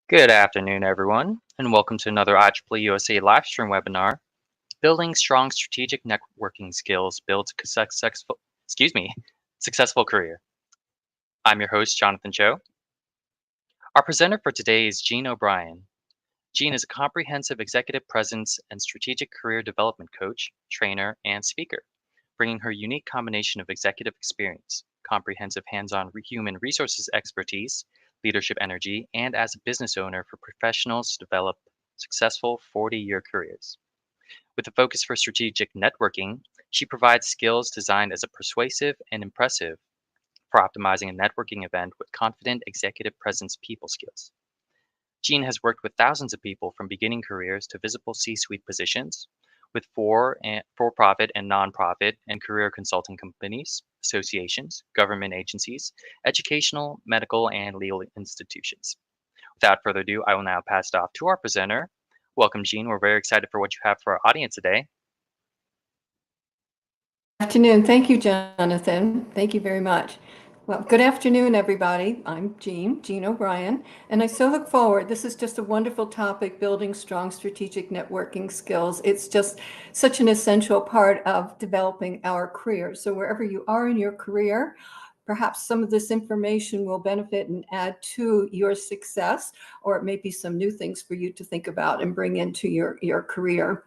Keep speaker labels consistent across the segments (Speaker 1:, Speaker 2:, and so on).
Speaker 1: Good afternoon, everyone, and welcome to another IEEE USA Livestream webinar, Building Strong Strategic Networking Skills Builds a Successful Career. I'm your host, Jonathan Cho. Our presenter for today is Jean O'Brien. Jean is a comprehensive executive presence and strategic career development coach, trainer, and speaker, bringing her unique combination of executive experience, comprehensive hands-on human resources expertise, leadership energy, and as a business owner for professionals to develop successful 40-year careers. With a focus for strategic networking, she provides skills designed as a persuasive and impressive for optimizing a networking event with confident executive presence people skills. Jean has worked with thousands of people from beginning careers to visible C-suite positions with for-profit and nonprofit and career consulting companies, associations, government agencies, educational, medical, and legal institutions. Without further ado, I will now pass it off to our presenter. Welcome, Jean. We're very excited for what you have for our audience today.
Speaker 2: Afternoon. Thank you, Jonathan. Thank you very much. Well, good afternoon, everybody. I'm Jean O'Brien, and I so look forward. This is just a wonderful topic, building strong strategic networking skills. It's just such an essential part of developing our career. So wherever you are in your career, perhaps some of this information will benefit and add to your success, or it may be some new things for you to think about and bring into your career.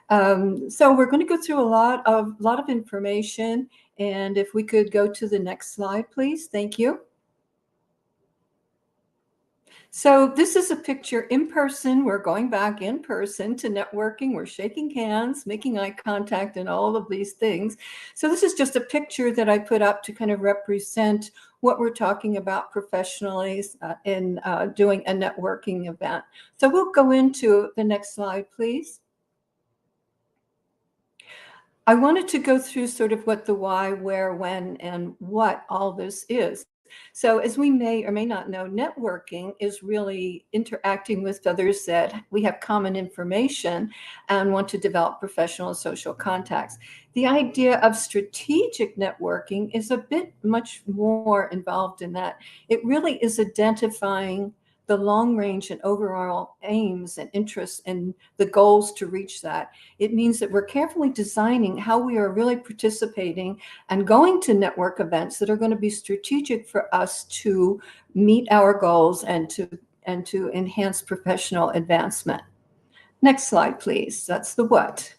Speaker 2: So we're going to go through a lot of information, and if we could go to the next slide, please. Thank you. So this is a picture in person. We're going back in person to networking. We're shaking hands, making eye contact, and all of these things. So this is just a picture that I put up to kind of represent what we're talking about professionally in doing a networking event. So we'll go into the next slide, please. I wanted to go through sort of what the why, where, when, and what all this is. So as we may or may not know, networking is really interacting with others that we have common information and want to develop professional and social contacts. The idea of strategic networking is a bit much more involved in that. It really is identifying the long range and overall aims and interests and the goals to reach that. It means that we're carefully designing how we are really participating and going to network events that are going to be strategic for us to meet our goals and to enhance professional advancement. Next slide, please. That's the what.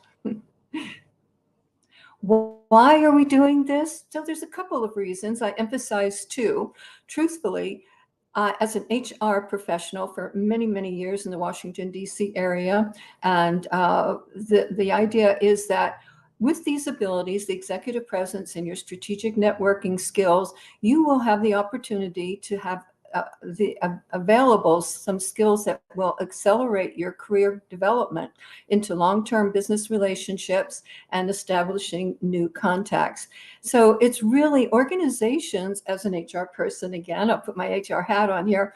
Speaker 2: Why are we doing this? So there's a couple of reasons. I emphasize two. Truthfully, as an HR professional for many, many years in the Washington, D.C. area. And the idea is that with these abilities, the executive presence and your strategic networking skills, you will have the opportunity to have available some skills that will accelerate your career development into long-term business relationships and establishing new contacts. So it's really organizations, as an HR person, again, I'll put my HR hat on here.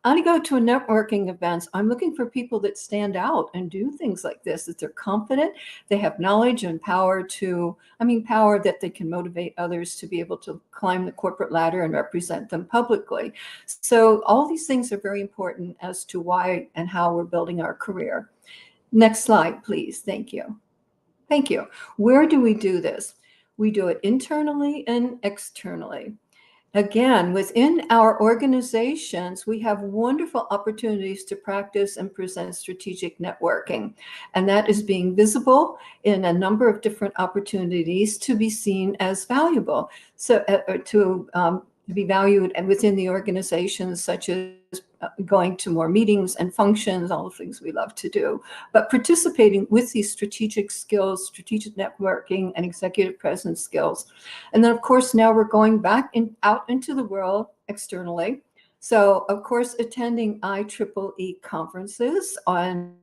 Speaker 2: I go to a networking events. I'm looking for people that stand out and do things like this, that they're confident, they have knowledge and power power that they can motivate others to be able to climb the corporate ladder and represent them publicly. So all these things are very important as to why and how we're building our career. Next slide, please. Thank you. Thank you. Where do we do this? We do it internally and externally. Again, within our organizations, we have wonderful opportunities to practice and present strategic networking. And that is being visible in a number of different opportunities to be seen as valuable. So to be valued and within the organizations, such as going to more meetings and functions, all the things we love to do, but participating with these strategic skills, strategic networking and executive presence skills. And then of course, now we're going back out into the world externally. So of course, attending IEEE conferences and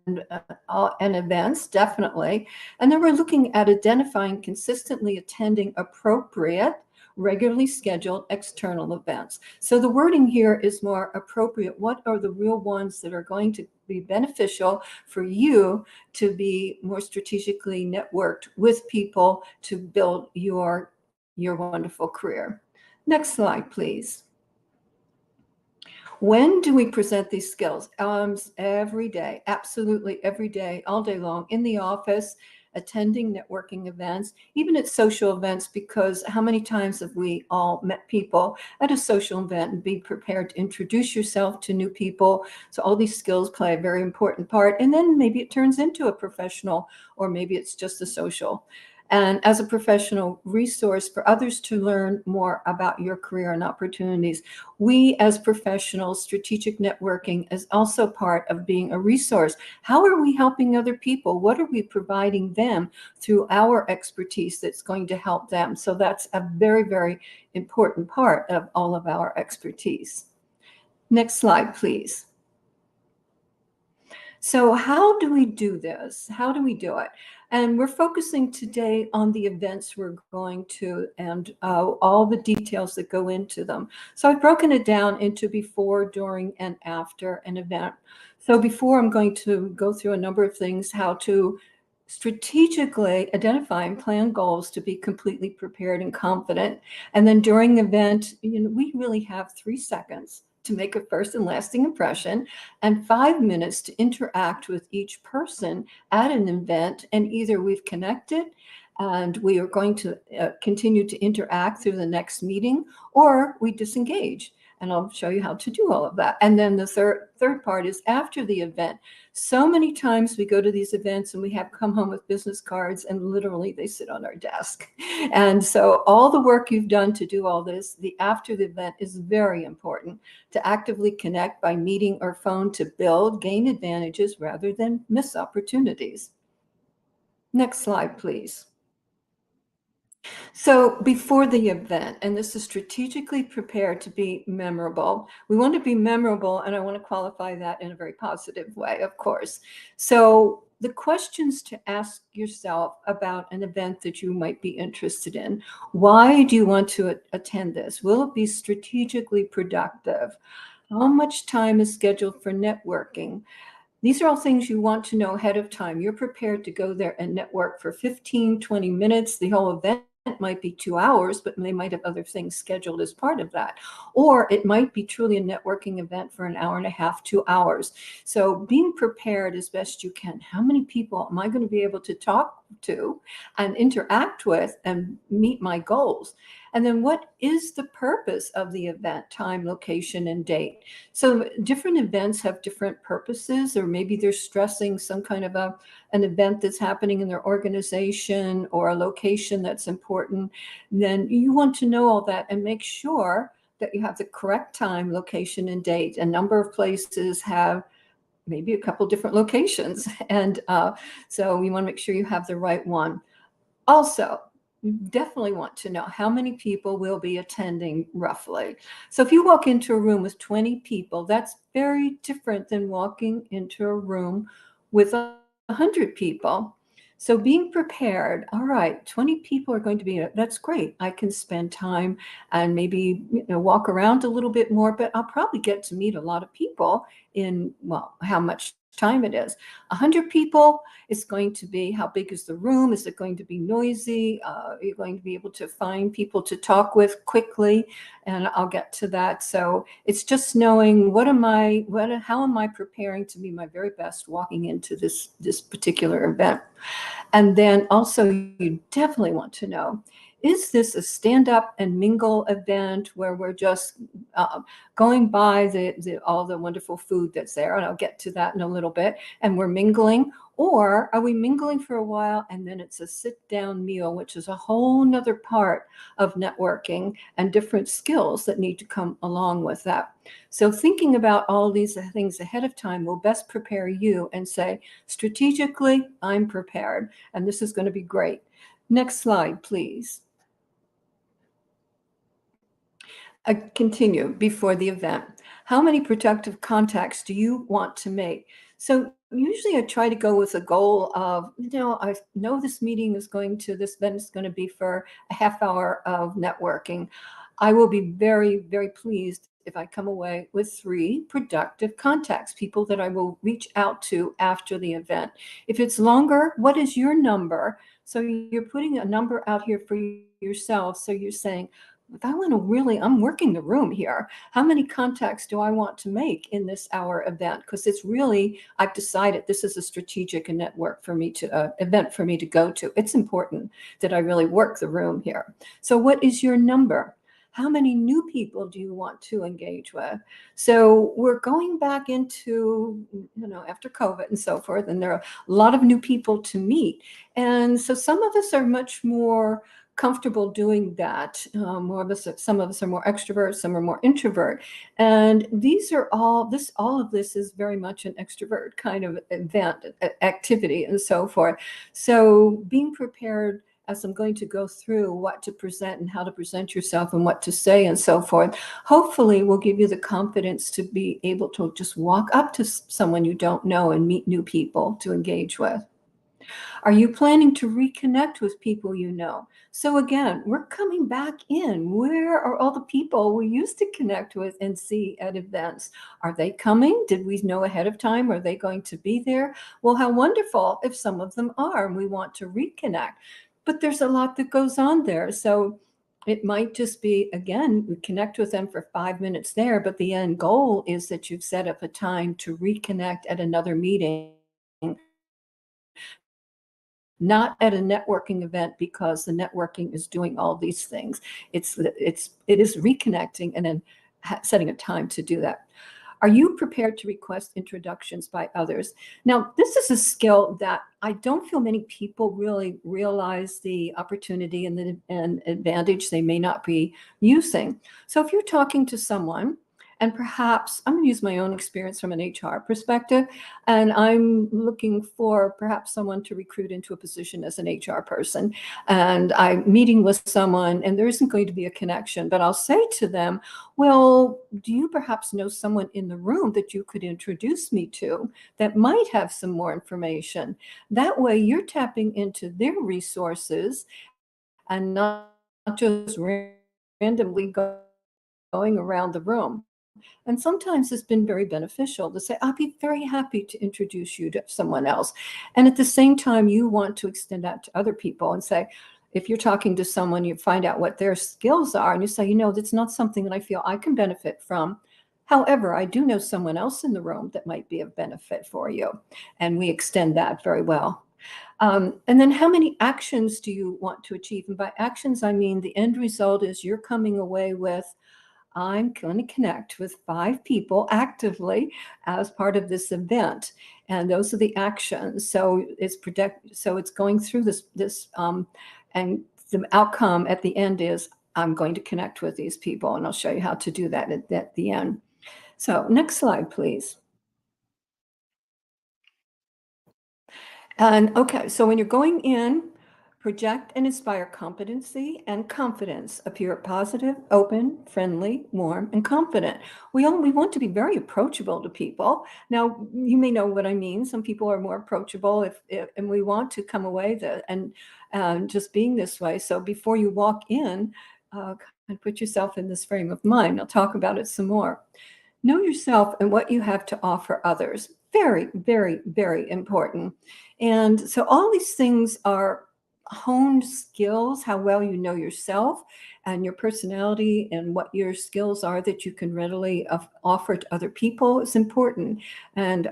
Speaker 2: events, definitely. And then we're looking at identifying consistently attending appropriate regularly scheduled external events. So the wording here is more appropriate. What are the real ones that are going to be beneficial for you to be more strategically networked with people to build your wonderful career? Next slide, please. When do we present these skills? Every day, absolutely every day, all day long, in the office, attending networking events, even at social events, because how many times have we all met people at a social event and be prepared to introduce yourself to new people? So all these skills play a very important part. And then maybe it turns into a professional, or maybe it's just a social. And as a professional resource for others to learn more about your career and opportunities, we as professionals, strategic networking is also part of being a resource. How are we helping other people? What are we providing them through our expertise that's going to help them? So that's a very, very important part of all of our expertise. Next slide, please. So how do we do this? How do we do it? And we're focusing today on the events we're going to and all the details that go into them. So I've broken it down into before, during, and after an event. So before, I'm going to go through a number of things, how to strategically identify and plan goals to be completely prepared and confident. And then during the event, we really have 3 seconds to make a first and lasting impression and 5 minutes to interact with each person at an event. And either we've connected and we are going to continue to interact through the next meeting, or we disengage. And I'll show you how to do all of that. And then the third part is after the event. So many times we go to these events and we have come home with business cards and literally they sit on our desk. And so all the work you've done to do all this, the after the event is very important to actively connect by meeting or phone to build, gain advantages rather than miss opportunities. Next slide, please. So before the event, and this is strategically prepared to be memorable. We want to be memorable, and I want to qualify that in a very positive way, of course. So the questions to ask yourself about an event that you might be interested in. Why do you want to attend this? Will it be strategically productive? How much time is scheduled for networking? These are all things you want to know ahead of time. You're prepared to go there and network for 15, 20 minutes. The whole event might be 2 hours, but they might have other things scheduled as part of that. Or it might be truly a networking event for an hour and a half, 2 hours. So being prepared as best you can. How many people am I going to be able to talk to and interact with and meet my goals? And then what is the purpose of the event, time, location, and date? So different events have different purposes, or maybe they're stressing some kind of an event that's happening in their organization or a location that's important. Then you want to know all that and make sure that you have the correct time, location, and date. A number of places have maybe a couple different locations. And so you want to make sure you have the right one. Also, you definitely want to know how many people will be attending roughly. So if you walk into a room with 20 people, that's very different than walking into a room with 100 people. So being prepared, all right, 20 people are going to be, that's great. I can spend time and maybe walk around a little bit more, but I'll probably get to meet a lot of people in, well, how much time it is. 100 people, it's going to be how big is the room? Is it going to be noisy? Are you going to be able to find people to talk with quickly? And I'll get to that. So it's just knowing how am I preparing to be my very best walking into this particular event? And then also you definitely want to know, is this a stand up and mingle event where we're just going by all the wonderful food that's there? And I'll get to that in a little bit. And we're mingling, or are we mingling for a while and then it's a sit down meal, which is a whole nother part of networking and different skills that need to come along with that. So thinking about all these things ahead of time will best prepare you and say, strategically, I'm prepared, and this is going to be great. Next slide, please. I continue before the event. How many productive contacts do you want to make? So usually I try to go with a goal of, I know this event is going to be for a half hour of networking. I will be very, very pleased if I come away with 3 productive contacts, people that I will reach out to after the event. If it's longer, what is your number? So you're putting a number out here for yourself. So you're saying, if I want to really, I'm working the room here. How many contacts do I want to make in this hour event? Because it's really, I've decided this is a strategic network for me to, event for me to go to. It's important that I really work the room here. So what is your number? How many new people do you want to engage with? So we're going back into, after COVID and so forth, and there are a lot of new people to meet. And so some of us are much more comfortable doing that. Some of us are more extrovert, some are more introvert. And all of this is very much an extrovert kind of event, activity, and so forth. So being prepared as I'm going to go through what to present and how to present yourself and what to say and so forth, hopefully will give you the confidence to be able to just walk up to someone you don't know and meet new people to engage with. Are you planning to reconnect with people you know? So again, we're coming back in. Where are all the people we used to connect with and see at events? Are they coming? Did we know ahead of time? Are they going to be there? Well, how wonderful if some of them are and we want to reconnect. But there's a lot that goes on there. So it might just be, again, we connect with them for 5 minutes there, but the end goal is that you've set up a time to reconnect at another meeting, not at a networking event, because the networking is doing all these things. It is reconnecting and then setting a time to do that. Are you prepared to request introductions by others? Now, this is a skill that I don't feel many people really realize the opportunity and the advantage they may not be using. So if you're talking to someone, and perhaps I'm going to use my own experience from an HR perspective, and I'm looking for perhaps someone to recruit into a position as an HR person, and I'm meeting with someone and there isn't going to be a connection, but I'll say to them, well, do you perhaps know someone in the room that you could introduce me to that might have some more information? That way you're tapping into their resources and not just randomly going around the room. And sometimes it's been very beneficial to say, I'll be very happy to introduce you to someone else. And at the same time, you want to extend that to other people and say, if you're talking to someone, you find out what their skills are and you say, that's not something that I feel I can benefit from. However, I do know someone else in the room that might be of benefit for you. And we extend that very well. And then how many actions do you want to achieve? And by actions, I mean the end result is you're coming away with, I'm going to connect with 5 people actively as part of this event, and those are the actions. So it's going through and the outcome at the end is I'm going to connect with these people, and I'll show you how to do that at the end. So next slide, please. And okay, so when you're going in, project and inspire competency and confidence. Appear positive, open, friendly, warm, and confident. We want to be very approachable to people. Now, you may know what I mean. Some people are more approachable, and we want to come away and just being this way. So before you walk in, kind of put yourself in this frame of mind. I'll talk about it some more. Know yourself and what you have to offer others. Very, very, very important. And so all these things are honed skills, how well you know yourself and your personality and what your skills are that you can readily offer to other people is important, and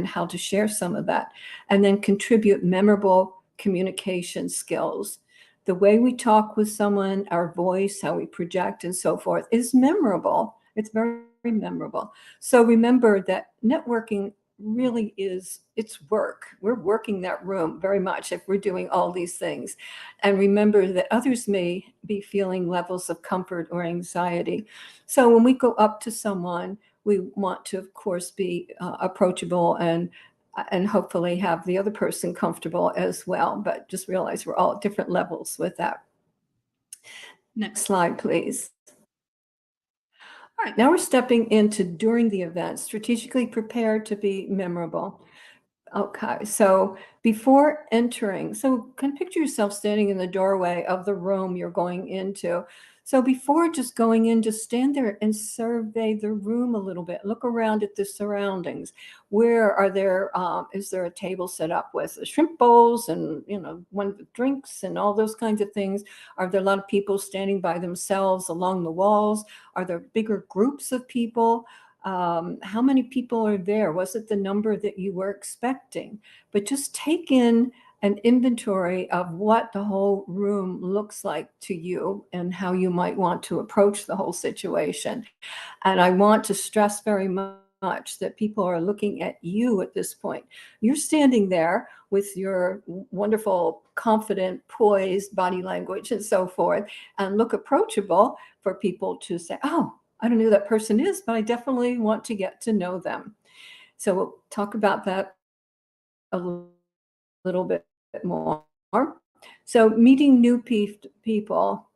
Speaker 2: how to share some of that. And then contribute memorable communication skills. The way we talk with someone, our voice, how we project and so forth is memorable. It's very memorable. So remember that networking really it's work. We're working that room very much if we're doing all these things. And remember that others may be feeling levels of comfort or anxiety. So when we go up to someone, we want to, of course, be approachable and hopefully have the other person comfortable as well. But just realize we're all at different levels with that. Next slide, please. All right, now we're stepping into during the event, strategically prepared to be memorable. Okay, so before entering, so kind of picture yourself standing in the doorway of the room you're going into. So before just going in, just stand there and survey the room a little bit. Look around at the surroundings. Where are there? Is there a table set up with shrimp bowls and one with drinks and all those kinds of things? Are there a lot of people standing by themselves along the walls? Are there bigger groups of people? How many people are there? Was it the number that you were expecting? But just take in an inventory of what the whole room looks like to you and how you might want to approach the whole situation. And I want to stress very much that people are looking at you at this point. You're standing there with your wonderful, confident, poised body language and so forth, and look approachable for people to say, oh, I don't know who that person is, but I definitely want to get to know them. So we'll talk about that a little bit more. So meeting new people,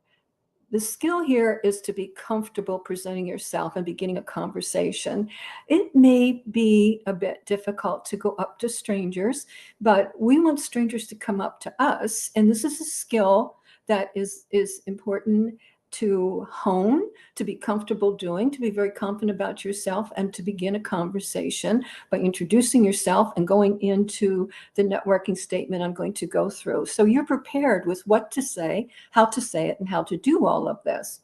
Speaker 2: the skill here is to be comfortable presenting yourself and beginning a conversation. It may be a bit difficult to go up to strangers, but we want strangers to come up to us. And this is a skill that is important to hone, to be comfortable doing, to be very confident about yourself, and to begin a conversation by introducing yourself and going into the networking statement I'm going to go through. So you're prepared with what to say, how to say it, and how to do all of this.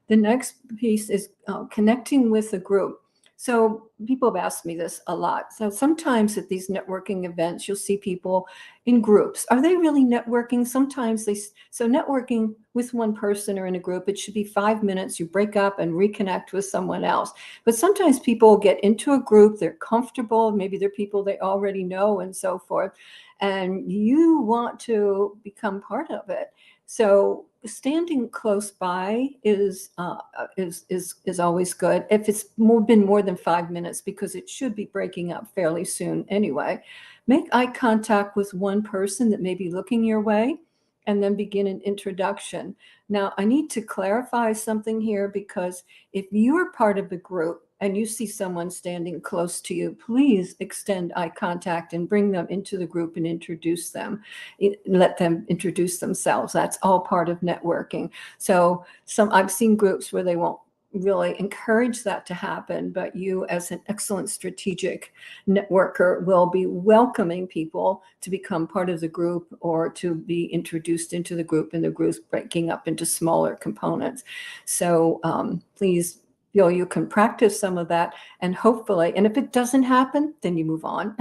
Speaker 2: The next piece is connecting with a group. So people have asked me this a lot. So sometimes at these networking events, you'll see people in groups. Are they really networking? Sometimes so networking with one person or in a group, it should be 5 minutes. You break up and reconnect with someone else. But sometimes people get into a group, they're comfortable, maybe they're people they already know and so forth, and you want to become part of it. So standing close by is always good if it's been more than 5 minutes, because it should be breaking up fairly soon anyway. Make eye contact with one person that may be looking your way, and then begin an introduction. Now, I need to clarify something here, because if you're part of the group and you see someone standing close to you, please extend eye contact and bring them into the group and introduce them. Let them introduce themselves. That's all part of networking. So I've seen groups where they won't really encourage that to happen, but you, as an excellent strategic networker, will be welcoming people to become part of the group or to be introduced into the group, and the group's breaking up into smaller components. So please feel you can practice some of that, and hopefully, and if it doesn't happen, then you move on.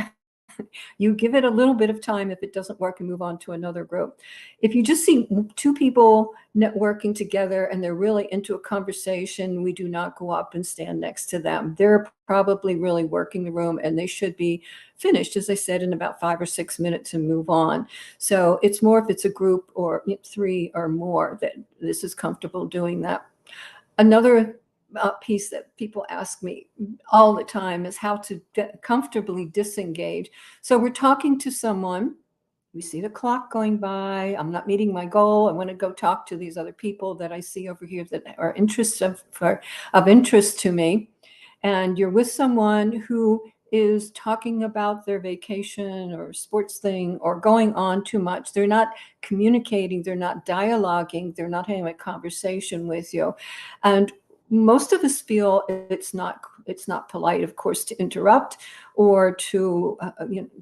Speaker 2: You give it a little bit of time. If it doesn't work, and move on to another group. If you just see two people networking together and they're really into a conversation, we do not go up and stand next to them. They're probably really working the room, and they should be finished, as I said, in about 5 or 6 minutes and move on. So it's more if it's a group or 3 or more that this is comfortable doing that. Another piece that people ask me all the time is how to comfortably disengage. So we're talking to someone, we see the clock going by, I'm not meeting my goal, I want to go talk to these other people that I see over here that are of interest to me. And you're with someone who is talking about their vacation or sports thing, or going on too much. They're not communicating, they're not dialoguing, they're not having a conversation with you. And most of us feel it's not polite, of course, to interrupt or to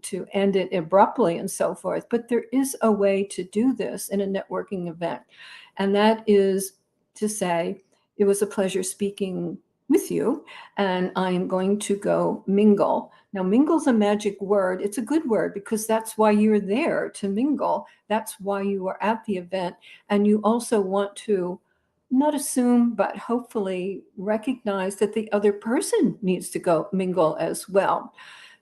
Speaker 2: to end it abruptly and so forth. But there is a way to do this in a networking event, and that is to say, it was a pleasure speaking with you, and I'm going to go mingle. Now, mingle's a magic word. It's a good word, because that's why you're there, to mingle. That's why you are at the event. And you also want to not assume, but hopefully recognize that the other person needs to go mingle as well.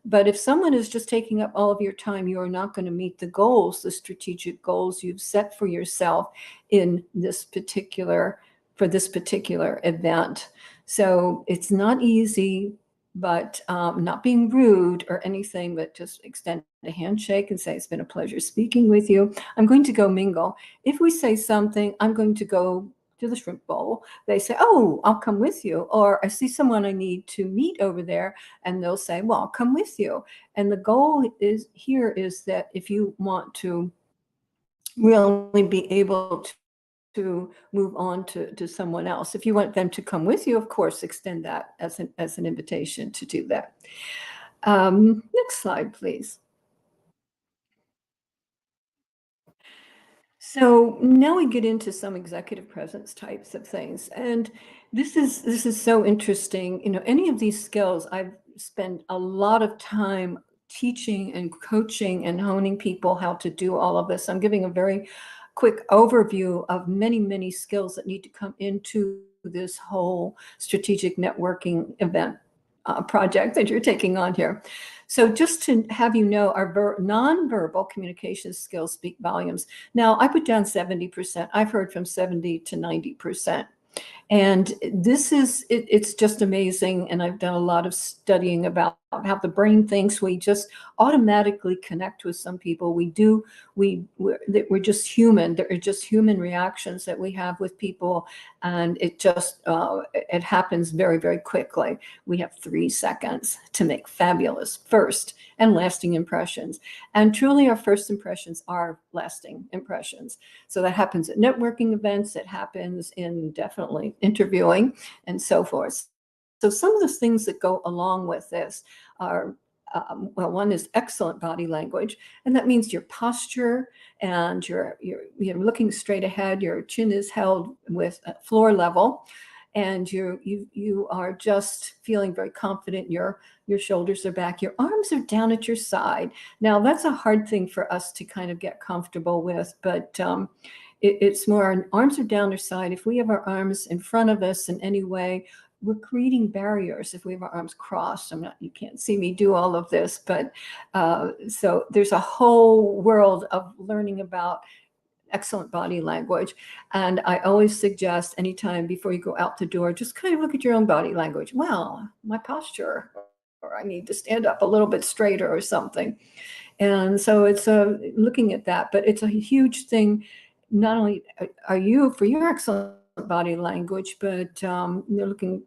Speaker 2: But if someone is just taking up all of your time, you are not going to meet the goals, the strategic goals you've set for yourself in this particular event. So it's not easy, but not being rude or anything, but just extend a handshake and say, it's been a pleasure speaking with you. I'm going to go mingle. If we say something, I'm going to go to the shrimp bowl, they say, oh, I'll come with you. Or I see someone I need to meet over there, and they'll say, well, I'll come with you. And the goal is that if you want to really be able to move on to someone else. If you want them to come with you, of course, extend that as an invitation to do that. Next slide, please. So now we get into some executive presence types of things, and this is so interesting. Any of these skills, I've spent a lot of time teaching and coaching and honing people how to do all of this. I'm giving a very quick overview of many skills that need to come into this whole strategic networking event project that you're taking on here. So just to have you know, our nonverbal communication skills speak volumes. Now, I put down 70%. I've heard from 70 to 90%. And it's just amazing. And I've done a lot of studying about how the brain thinks. We just automatically connect with some people. We're just human. There are just human reactions that we have with people. And it happens very quickly. We have 3 seconds to make fabulous first and lasting impressions. And truly our first impressions are lasting impressions. So that happens at networking events. It happens in definitely interviewing and so forth. So some of the things that go along with this are, well, one is excellent body language, and that means your posture and you're looking straight ahead. Your chin is held with floor level, and you are just feeling very confident. Your shoulders are back. Your arms are down at your side. Now that's a hard thing for us to kind of get comfortable with, but it's more our arms are down our side. If we have our arms in front of us in any way, we're creating barriers. If we have our arms crossed, you can't see me do all of this, but so there's a whole world of learning about excellent body language. And I always suggest anytime before you go out the door, just kind of look at your own body language. Well, my posture, or I need to stand up a little bit straighter or something. And so it's looking at that, but it's a huge thing. Not only are you for your excellent body language, but you're looking,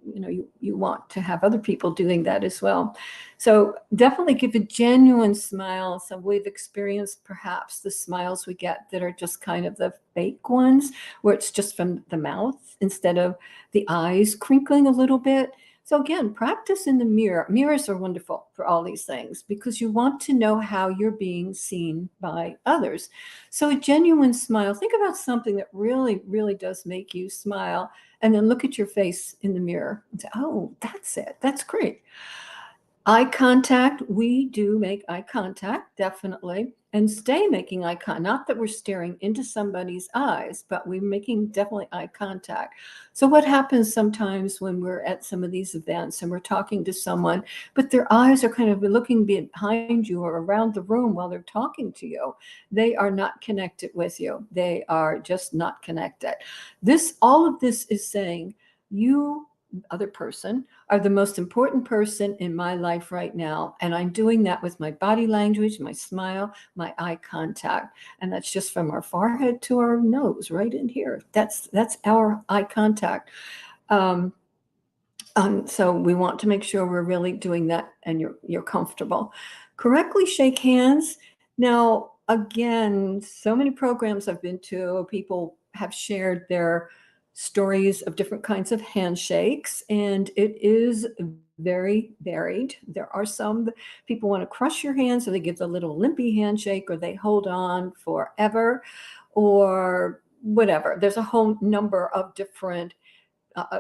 Speaker 2: you want to have other people doing that as well. So definitely give a genuine smile. So we've experienced perhaps the smiles we get that are just kind of the fake ones, where it's just from the mouth instead of the eyes crinkling a little bit. So again, practice in the mirror. Mirrors are wonderful for all these things because you want to know how you're being seen by others. So a genuine smile, think about something that really does make you smile, and then look at your face in the mirror and say, oh, that's it. That's great. Eye contact, we do make eye contact, definitely, and stay making eye contact. Not that we're staring into somebody's eyes, but we're making definitely eye contact. So what happens sometimes when we're at some of these events and we're talking to someone, but their eyes are kind of looking behind you or around the room while they're talking to you? They are not connected with you. They are just not connected. All of this is saying, you, other person, are the most important person in my life right now. And I'm doing that with my body language, my smile, my eye contact. And that's just from our forehead to our nose, right in here. That's our eye contact. So we want to make sure we're really doing that and you're comfortable. Correctly shake hands. Now, again, so many programs I've been to, people have shared their stories of different kinds of handshakes, and it is very varied. There are some people want to crush your hand, so they give the little limpy handshake, or they hold on forever, or whatever. There's a whole number of different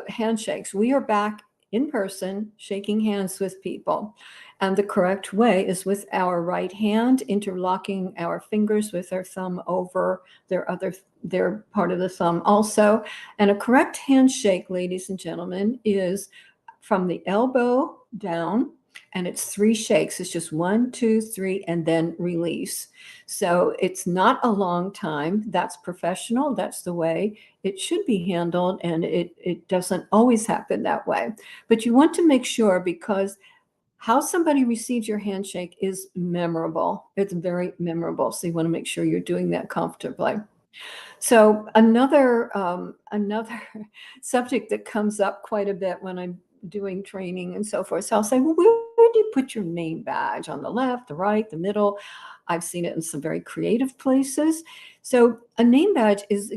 Speaker 2: handshakes. We are back in person shaking hands with people. And the correct way is with our right hand, interlocking our fingers with our thumb over their part of the thumb also. And a correct handshake, ladies and gentlemen, is from the elbow down, and it's 3 shakes. It's just 1, 2, 3, and then release. So it's not a long time. That's professional. That's the way it should be handled, and it doesn't always happen that way. But you want to make sure, because how somebody receives your handshake is memorable. It's very memorable. So you want to make sure you're doing that comfortably. So another subject that comes up quite a bit when I'm doing training and so forth. So I'll say, well, where you put your name badge on the left, the right, the middle. I've seen it in some very creative places. So a name badge is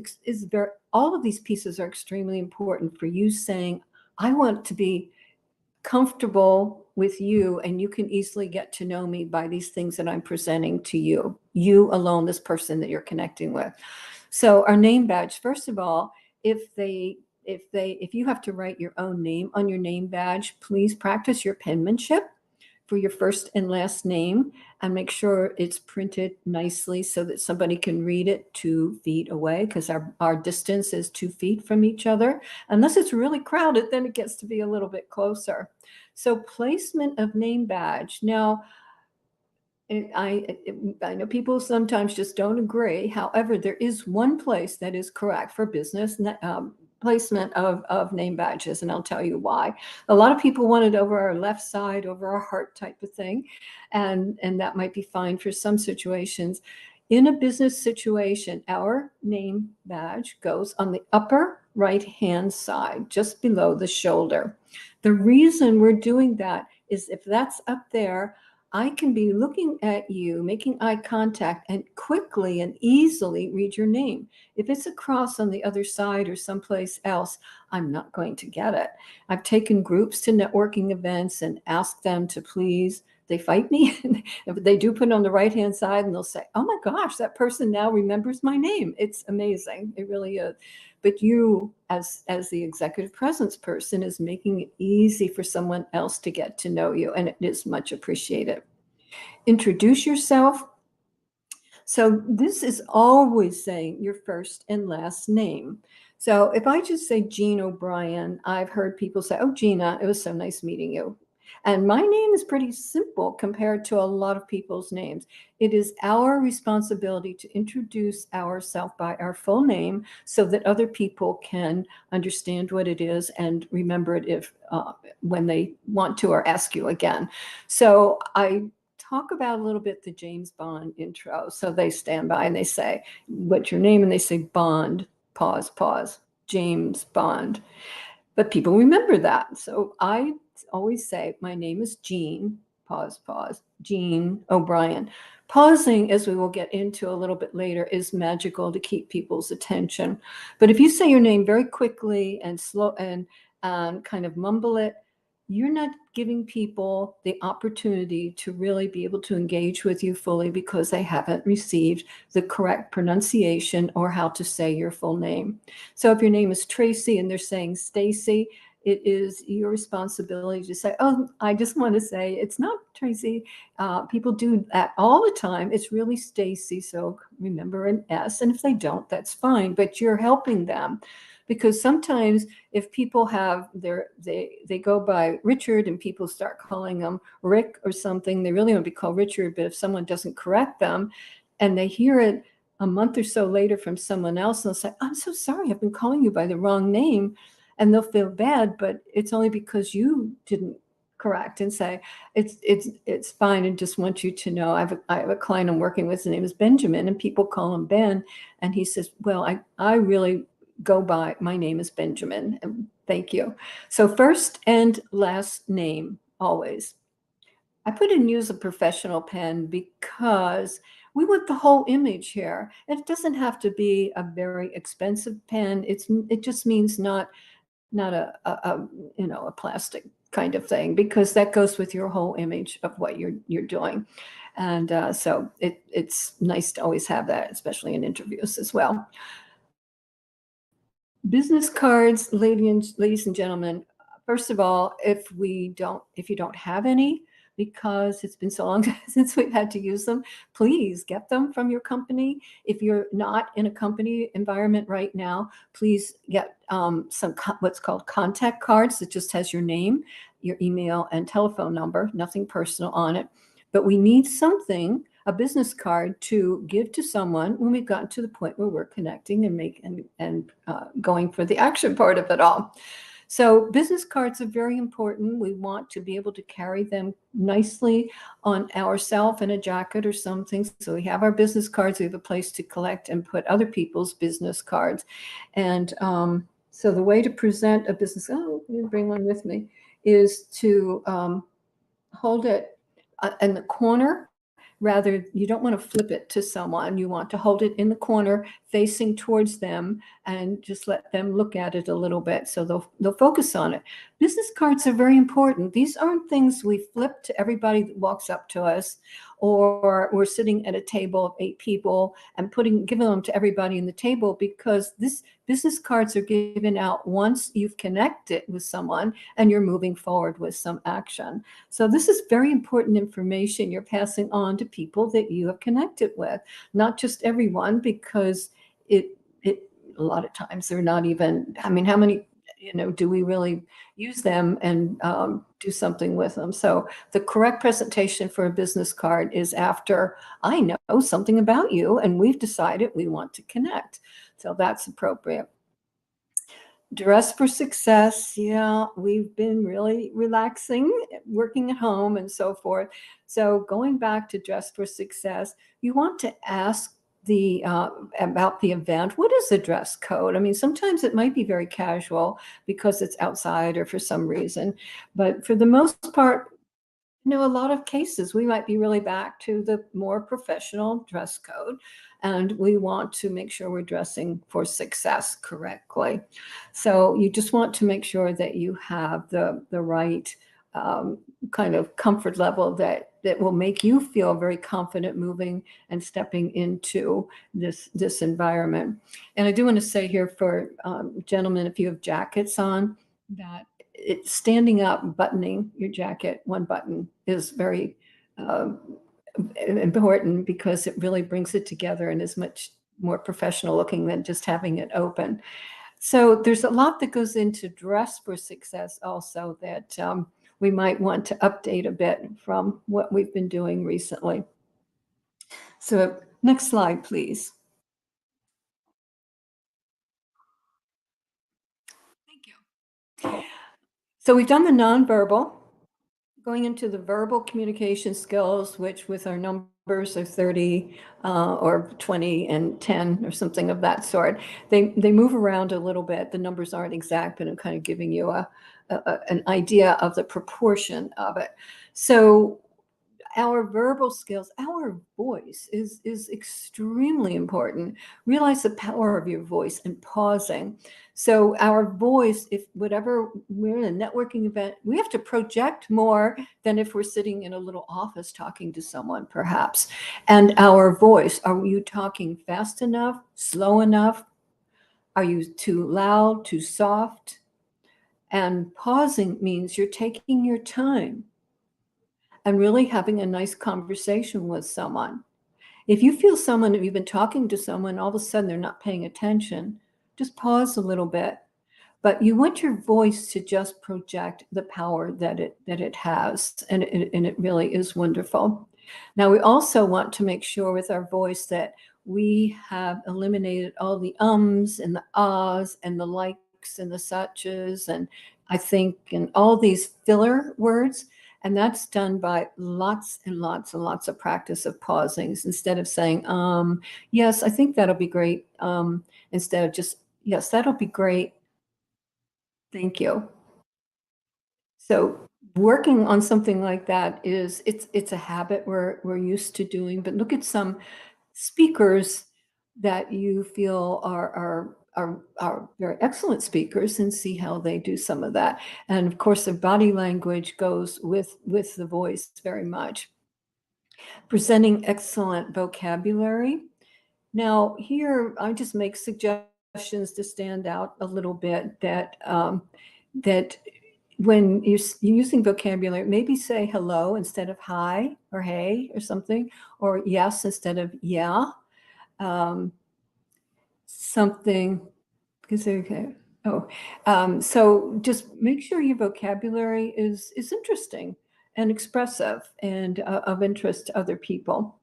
Speaker 2: very, all of these pieces are extremely important for you saying, I want to be comfortable with you, and you can easily get to know me by these things that I'm presenting to you, you alone, this person that you're connecting with. So our name badge, first of all, if you have to write your own name on your name badge, please practice your penmanship for your first and last name and make sure it's printed nicely so that somebody can read it 2 feet away, because our distance is 2 feet from each other. Unless it's really crowded, then it gets to be a little bit closer. So placement of name badge. Now, I know people sometimes just don't agree. However, there is one place that is correct for business placement of name badges, and I'll tell you why. A lot of people want it over our left side, over our heart type of thing, and that might be fine for some situations. In a business situation, our name badge goes on the upper right-hand side, just below the shoulder. The reason we're doing that is if that's up there, I can be looking at you, making eye contact, and quickly and easily read your name. If it's across on the other side or someplace else, I'm not going to get it. I've taken groups to networking events and asked them to please, they fight me. If they do put it on the right-hand side, and they'll say, oh my gosh, that person now remembers my name. It's amazing. It really is. But you, as the executive presence person, is making it easy for someone else to get to know you, and it is much appreciated. Introduce yourself. So this is always saying your first and last name. So if I just say Jean O'Brien, I've heard people say, oh, Gina, it was so nice meeting you. And my name is pretty simple compared to a lot of people's names. It is our responsibility to introduce ourselves by our full name so that other people can understand what it is and remember it if when they want to or ask you again. So I talk about a little bit the James Bond intro. So they stand by and they say, what's your name? And they say Bond, pause, James Bond. But people remember that. So I always say, my name is Jean, pause, Jean O'Brien. Pausing, as we will get into a little bit later, is magical to keep people's attention. But if you say your name very quickly and slow and kind of mumble it, you're not giving people the opportunity to really be able to engage with you fully because they haven't received the correct pronunciation or how to say your full name. So if your name is Tracy and they're saying Stacy, it is your responsibility to say, oh, I just want to say it's not Tracy. People do that all the time. It's really Stacy. So remember an S. And if they don't, that's fine. But you're helping them. Because sometimes if people have they go by Richard and people start calling them Rick or something, they really want to be called Richard. But if someone doesn't correct them and they hear it a month or so later from someone else, they'll say, I'm so sorry, I've been calling you by the wrong name. And they'll feel bad, but it's only because you didn't correct and say, it's fine, and just want you to know, I have a client I'm working with, his name is Benjamin, and people call him Ben. And he says, well, I really go by, my name is Benjamin, and thank you. So first and last name, always. I put in use a professional pen because we want the whole image here. It doesn't have to be a very expensive pen. It just means not a plastic kind of thing, because that goes with your whole image of what you're doing. And so it's nice to always have that, especially in interviews as well. Business cards, ladies and gentlemen. First of all, if you don't have any, because it's been so long since we've had to use them, please get them from your company. If you're not in a company environment right now, please get some what's called contact cards that just has your name, your email, and telephone number, nothing personal on it. But we need something, a business card, to give to someone when we've gotten to the point where we're connecting and going for the action part of it all. So business cards are very important. We want to be able to carry them nicely on ourselves in a jacket or something. So we have our business cards. We have a place to collect and put other people's business cards. And so the way to present a business, oh, let me bring one with me, is to hold it in the corner. Rather, you don't want to flip it to someone. You want to hold it in the corner facing towards them and just let them look at it a little bit so they'll focus on it. Business cards are very important. These aren't things we flip to everybody that walks up to us, or we're sitting at a table of 8 people and giving them to everybody in the table, because this business cards are given out once you've connected with someone and you're moving forward with some action. So this is very important information you're passing on to people that you have connected with, not just everyone, because it a lot of times they're not even, I mean, how many, do we really use them and do something with them? So the correct presentation for a business card is after I know something about you and we've decided we want to connect. So that's appropriate. Dress for success. Yeah, we've been really relaxing, working at home and so forth. So going back to dress for success, you want to ask about the event. What is the dress code? I mean, sometimes it might be very casual because it's outside or for some reason, but for the most part, a lot of cases we might be really back to the more professional dress code, and we want to make sure we're dressing for success correctly. So you just want to make sure that you have the right kind of comfort level that will make you feel very confident moving and stepping into this environment. And I do want to say here for gentlemen, if you have jackets on, that it's standing up, buttoning your jacket, one button, is very uh, important, because it really brings it together and is much more professional looking than just having it open. So there's a lot that goes into dress for success also that we might want to update a bit from what we've been doing recently. So next slide, please. Thank you. So we've done the nonverbal. Going into the verbal communication skills, which with our numbers are 30 or 20 and 10 or something of that sort, they move around a little bit. The numbers aren't exact, but I'm kind of giving you an idea of the proportion of it. So our verbal skills, our voice is extremely important. Realize the power of your voice and pausing. So our voice, if whatever we're in a networking event, we have to project more than if we're sitting in a little office talking to someone, perhaps. And our voice, are you talking fast enough, slow enough? Are you too loud, too soft? And pausing means you're taking your time and really having a nice conversation with someone. If you feel someone, if you've been talking to someone, all of a sudden they're not paying attention, just pause a little bit. But you want your voice to just project the power that it has, and it really is wonderful. Now, we also want to make sure with our voice that we have eliminated all the ums and the ahs and the likes and the suches and I think and all these filler words. And that's done by lots and lots and lots of practice of pausings. Instead of saying, yes, I think that'll be great. Instead of just, yes, that'll be great. Thank you. So working on something like that it's a habit we're used to doing, but look at some speakers that you feel are very excellent speakers and see how they do some of that. And of course, the body language goes with the voice very much. Presenting excellent vocabulary. Now, here I just make suggestions to stand out a little bit that when you're using vocabulary, maybe say hello instead of hi or hey or something, or yes instead of yeah. Something because okay. Oh, so just make sure your vocabulary is interesting and expressive and of interest to other people.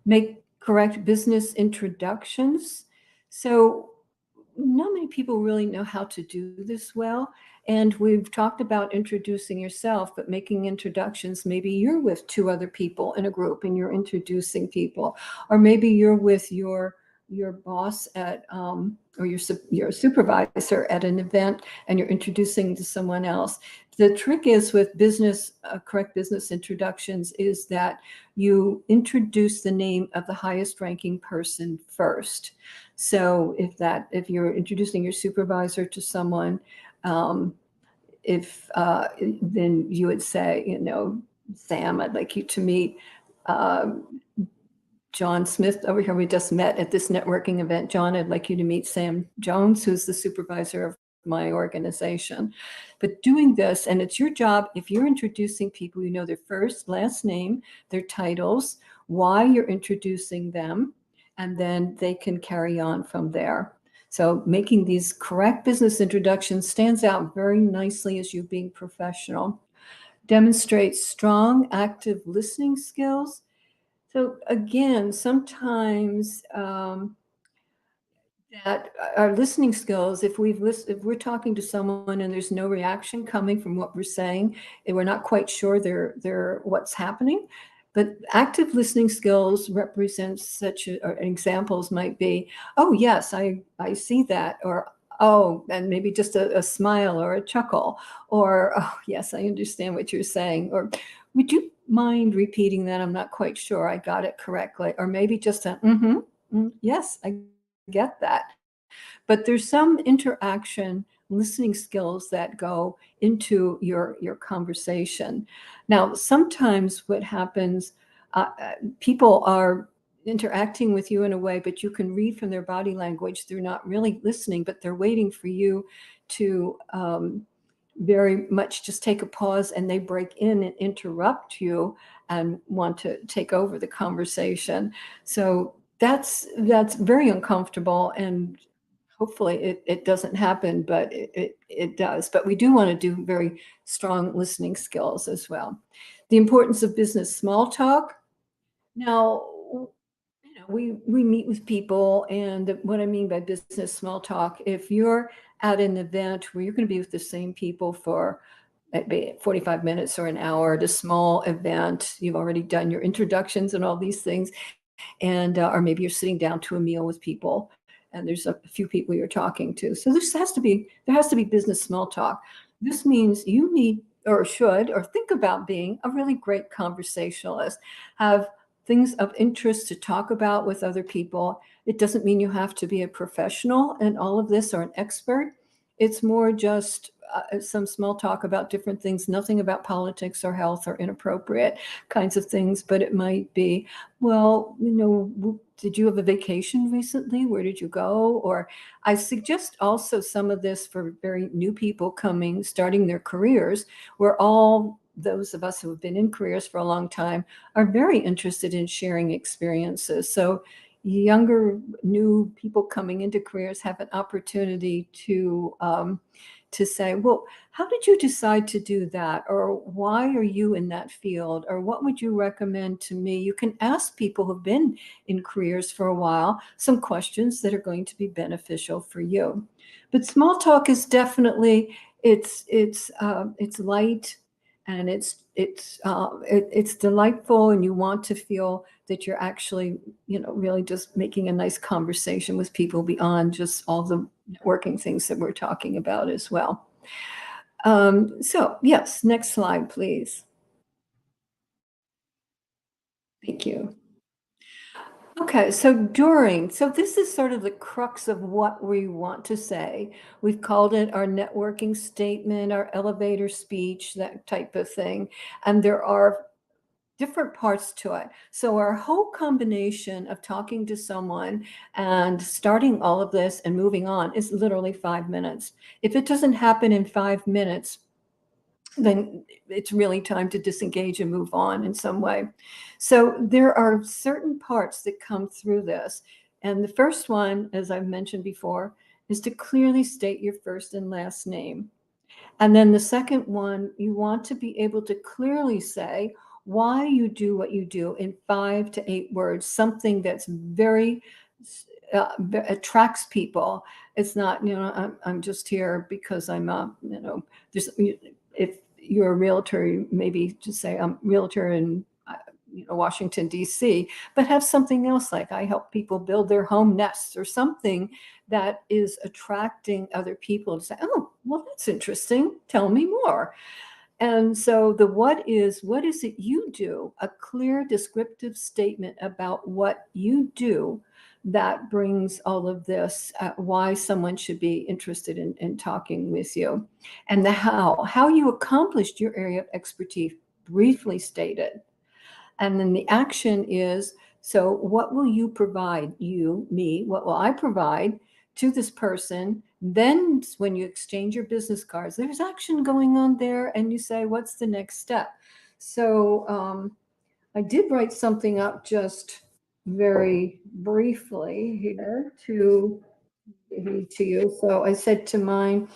Speaker 2: Make correct business introductions. So not many people really know how to do this well. And we've talked about introducing yourself, but making introductions, maybe you're with 2 other people in a group and you're introducing people, or maybe you're with your your boss at or your supervisor at an event and you're introducing to someone else. The trick is with correct business introductions is that you introduce the name of the highest ranking person first. So if you're introducing your supervisor to someone, if then you would say, Sam, I'd like you to meet uh, John Smith over here. We just met at this networking event. John, I'd like you to meet Sam Jones, who's the supervisor of my organization. But doing this, and it's your job, if you're introducing people, you know their first, last name, their titles, why you're introducing them, and then they can carry on from there. So making these correct business introductions stands out very nicely as you being professional. Demonstrates strong, active listening skills. So again, sometimes that our listening skills, if we're talking to someone and there's no reaction coming from what we're saying, and we're not quite sure they're what's happening, but active listening skills represents or examples might be, oh yes, I see that, or oh, and maybe just a smile or a chuckle, or oh yes, I understand what you're saying, or would you mind repeating that? I'm not quite sure I got it correctly, or maybe just a yes, I get that. But there's some interaction listening skills that go into your conversation. Now, sometimes what happens, people are interacting with you in a way, but you can read from their body language, they're not really listening, but they're waiting for you to very much just take a pause, and they break in and interrupt you and want to take over the conversation. So that's very uncomfortable, and hopefully it doesn't happen, but it does. But we do want to do very strong listening skills as well. The importance of business small talk. Now, we meet with people, and what I mean by business small talk, if you're at an event where you're going to be with the same people for maybe 45 minutes or an hour at a small event, you've already done your introductions and all these things, and or maybe you're sitting down to a meal with people and there's a few people you're talking to, so there has to be business small talk. This means you need or should or think about being a really great conversationalist, have things of interest to talk about with other people. It doesn't mean you have to be a professional in all of this or an expert. It's more just some small talk about different things, nothing about politics or health or inappropriate kinds of things, but it might be, well, did you have a vacation recently? Where did you go? Or I suggest also some of this for very new people starting their careers, where all those of us who have been in careers for a long time are very interested in sharing experiences. So younger, new people coming into careers have an opportunity to say, well, how did you decide to do that? Or why are you in that field? Or what would you recommend to me? You can ask people who've been in careers for a while some questions that are going to be beneficial for you. But small talk is definitely, it's light, and it's delightful, and you want to feel that you're actually, really just making a nice conversation with people beyond just all the networking things that we're talking about as well. So yes, next slide, please. Thank you. Okay, so this is sort of the crux of what we want to say. We've called it our networking statement, our elevator speech, that type of thing. And there are different parts to it. So our whole combination of talking to someone and starting all of this and moving on is literally 5 minutes. If it doesn't happen in 5 minutes, then it's really time to disengage and move on in some way. So there are certain parts that come through this. And the first one, as I've mentioned before, is to clearly state your first and last name. And then the second one, you want to be able to clearly say why you do what you do in 5 to 8 words, something that's very attracts people. It's not, I'm just here because I'm there's, if you're a realtor, maybe just say I'm realtor and Washington, D.C., but have something else like I help people build their home nests or something that is attracting other people to say, oh, well, that's interesting. Tell me more. And so the what is it you do? A clear descriptive statement about what you do that brings all of this, why someone should be interested in talking with you. And the how you accomplished your area of expertise, briefly stated. And then the action is, so what will you provide, you, me, what will I provide to this person? Then when you exchange your business cards, there's action going on there, and you say, what's the next step? So I did write something up just very briefly here to read to you. So I said to mine,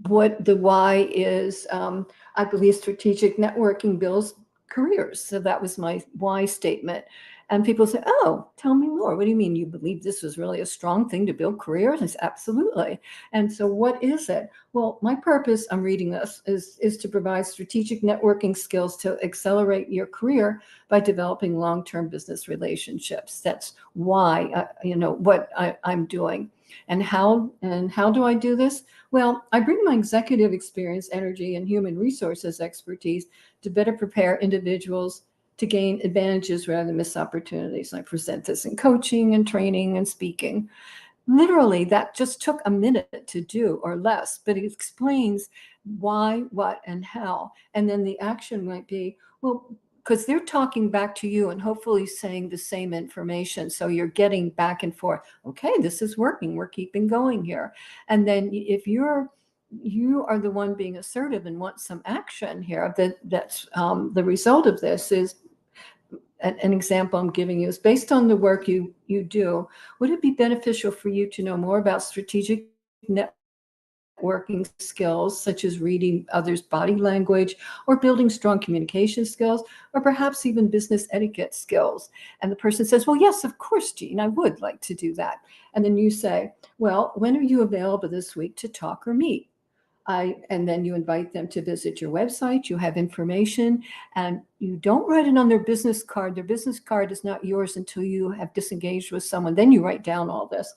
Speaker 2: what the why is, I believe strategic networking builds careers. So that was my why statement. And people say, oh, tell me more. What do you mean? You believe this was really a strong thing to build careers? I said, absolutely. And so what is it? Well, my purpose, I'm reading this, is to provide strategic networking skills to accelerate your career by developing long-term business relationships. That's why, what I'm doing. And how do I do this? Well, I bring my executive experience, energy, and human resources expertise to better prepare individuals to gain advantages rather than miss opportunities. I present this in coaching and training and speaking. Literally, that just took a minute to do or less, but it explains why, what, and how. And then the action might be, well, because they're talking back to you and hopefully saying the same information. So you're getting back and forth. Okay, this is working. We're keeping going here. And then if you are the one being assertive and want some action here, that's the result of this is an example I'm giving you is based on the work you do. Would it be beneficial for you to know more about strategic networking skills, such as reading others' body language or building strong communication skills, or perhaps even business etiquette skills? And the person says, well, yes, of course, Jean, I would like to do that. And then you say, well, when are you available this week to talk or meet? And then you invite them to visit your website. You have information, and you don't write it on their business card. Their business card is not yours until you have disengaged with someone. Then you write down all this.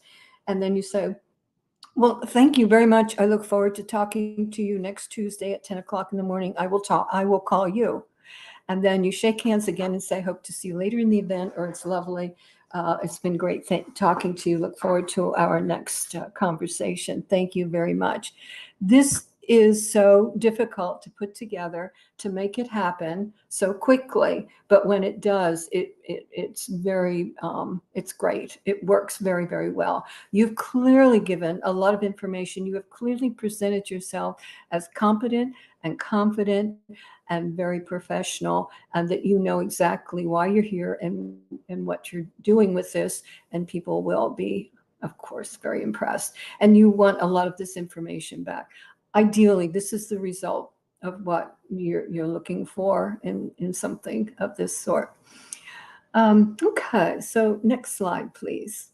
Speaker 2: And then you say, well, thank you very much. I look forward to talking to you next Tuesday at 10 o'clock in the morning. I will call you. And then you shake hands again and say, hope to see you later in the event, or it's lovely. It's been great talking to you. Look forward to our next conversation. Thank you very much. This is so difficult to put together, to make it happen so quickly. But when it does, it's very, it's great. It works very, very well. You've clearly given a lot of information. You have clearly presented yourself as competent and confident and very professional, and that you know exactly why you're here and what you're doing with this. And people will be, of course, very impressed. And you want a lot of this information back. Ideally, this is the result of what you're looking for in something of this sort. Okay, so next slide, please.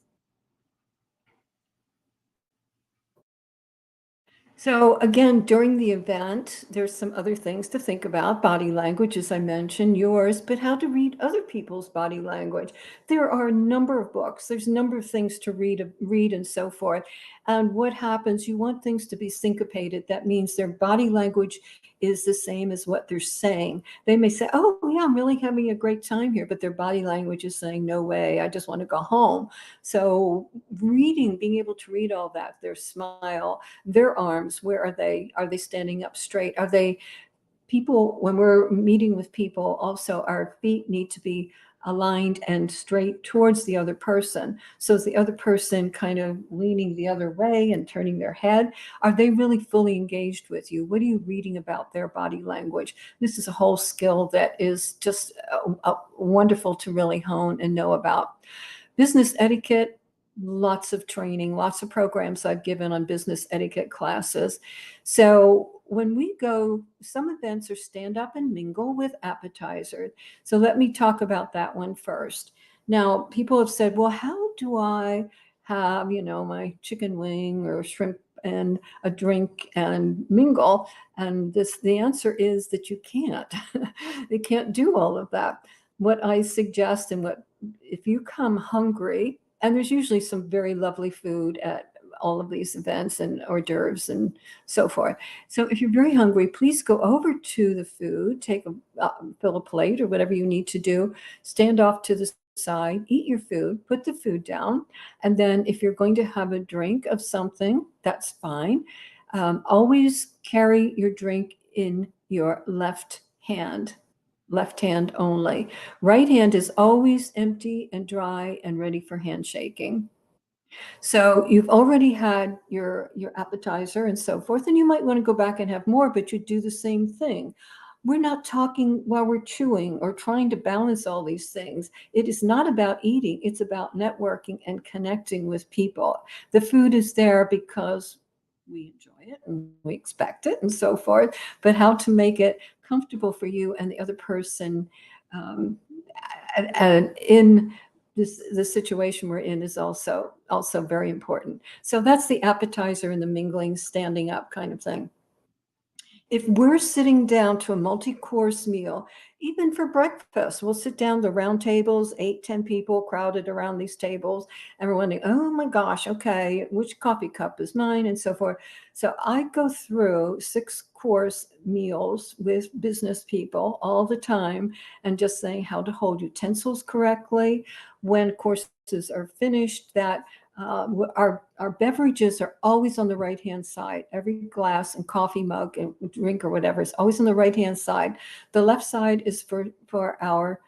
Speaker 2: So again, during the event, there's some other things to think about. Body language, as I mentioned, yours, but how to read other people's body language. There are a number of books. There's a number of things to read and so forth. And what happens, you want things to be syncopated. That means their body language is the same as what they're saying. They may say, oh, yeah, I'm really having a great time here, but their body language is saying, no way, I just want to go home. So being able to read all that, their smile, their arms, where are they? Are they standing up straight? Are they people, when we're meeting with people, also our feet need to be aligned and straight towards the other person. So is the other person kind of leaning the other way and turning their head? Are they really fully engaged with you? What are you reading about their body language? This is a whole skill that is just wonderful to really hone and know about. Business etiquette, lots of training, lots of programs I've given on business etiquette classes. So when we go, some events are stand up and mingle with appetizers. So let me talk about that one first. Now, people have said, well, how do I have, my chicken wing or shrimp and a drink and mingle? And the answer is that you can't. They can't do all of that. what I suggest, and what, if you come hungry, and there's usually some very lovely food at all of these events and hors d'oeuvres and so forth. So if you're very hungry, please go over to the food, fill a plate or whatever you need to do, stand off to the side, eat your food, put the food down. And then if you're going to have a drink of something, that's fine. Always carry your drink in your left hand only. Right hand is always empty and dry and ready for handshaking. So you've already had your appetizer and so forth, and you might want to go back and have more, but you do the same thing. We're not talking while we're chewing or trying to balance all these things. It is not about eating, it's about networking and connecting with people. The food is there because we enjoy it and we expect it and so forth, but how to make it comfortable for you and the other person, and in the situation we're in, is also very important. So that's the appetizer and the mingling, standing up kind of thing. If we're sitting down to a multi-course meal, even for breakfast, we'll sit down the round tables, 8, 10 people crowded around these tables, and we're wondering, oh my gosh, okay, which coffee cup is mine, and so forth. So I go through 6-course meals with business people all the time, and just saying how to hold utensils correctly. When courses are finished, that our beverages are always on the right-hand side. Every glass and coffee mug and drink or whatever is always on the right-hand side. The left side is for our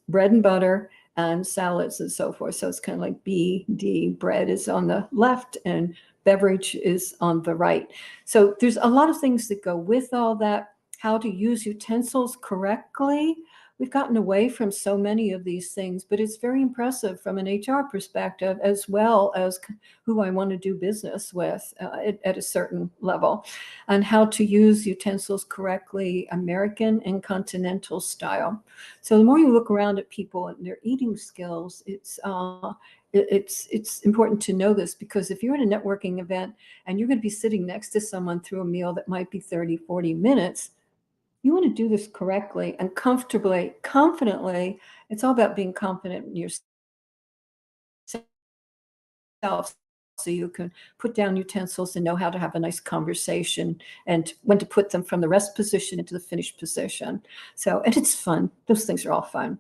Speaker 2: bread and butter and salads and so forth. So it's kind of like B, D, bread is on the left and beverage is on the right. So there's a lot of things that go with all that. How to use utensils correctly. We've gotten away from so many of these things, but it's very impressive from an HR perspective, as well as who I want to do business with at a certain level, and how to use utensils correctly, American and continental style. So the more you look around at people and their eating skills, it's important to know this, because if you're at a networking event and you're going to be sitting next to someone through a meal that might be 30, 40 minutes, you want to do this correctly and comfortably, confidently. It's all about being confident in yourself, so you can put down utensils and know how to have a nice conversation, and when to put them from the rest position into the finished position. So, and it's fun. Those things are all fun.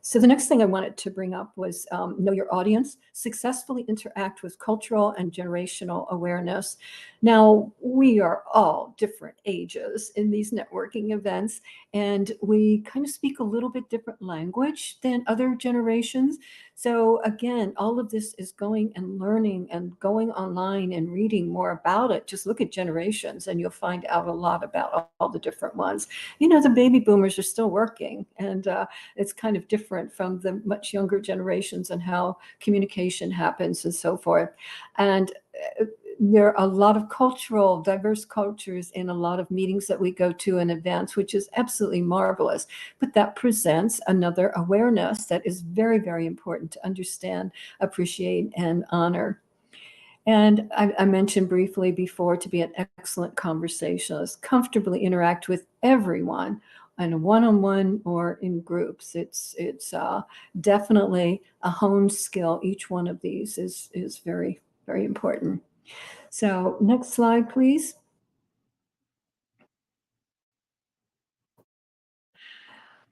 Speaker 2: So the next thing I wanted to bring up was know your audience, successfully interact with cultural and generational awareness. Now, we are all different ages in these networking events, and we kind of speak a little bit different language than other generations. So again, all of this is going and learning and going online and reading more about it. Just look at generations and you'll find out a lot about all the different ones. You know, the baby boomers are still working, and it's kind of different from the much younger generations and how communication happens and so forth. And there are a lot of diverse cultures in a lot of meetings that we go to and events, which is absolutely marvelous. But that presents another awareness that is very, very important to understand, appreciate, and honor. And I mentioned briefly before, to be an excellent conversationalist, comfortably interact with everyone on a one-on-one or in groups. It's definitely a honed skill. Each one of these is very, very important. So next slide, please.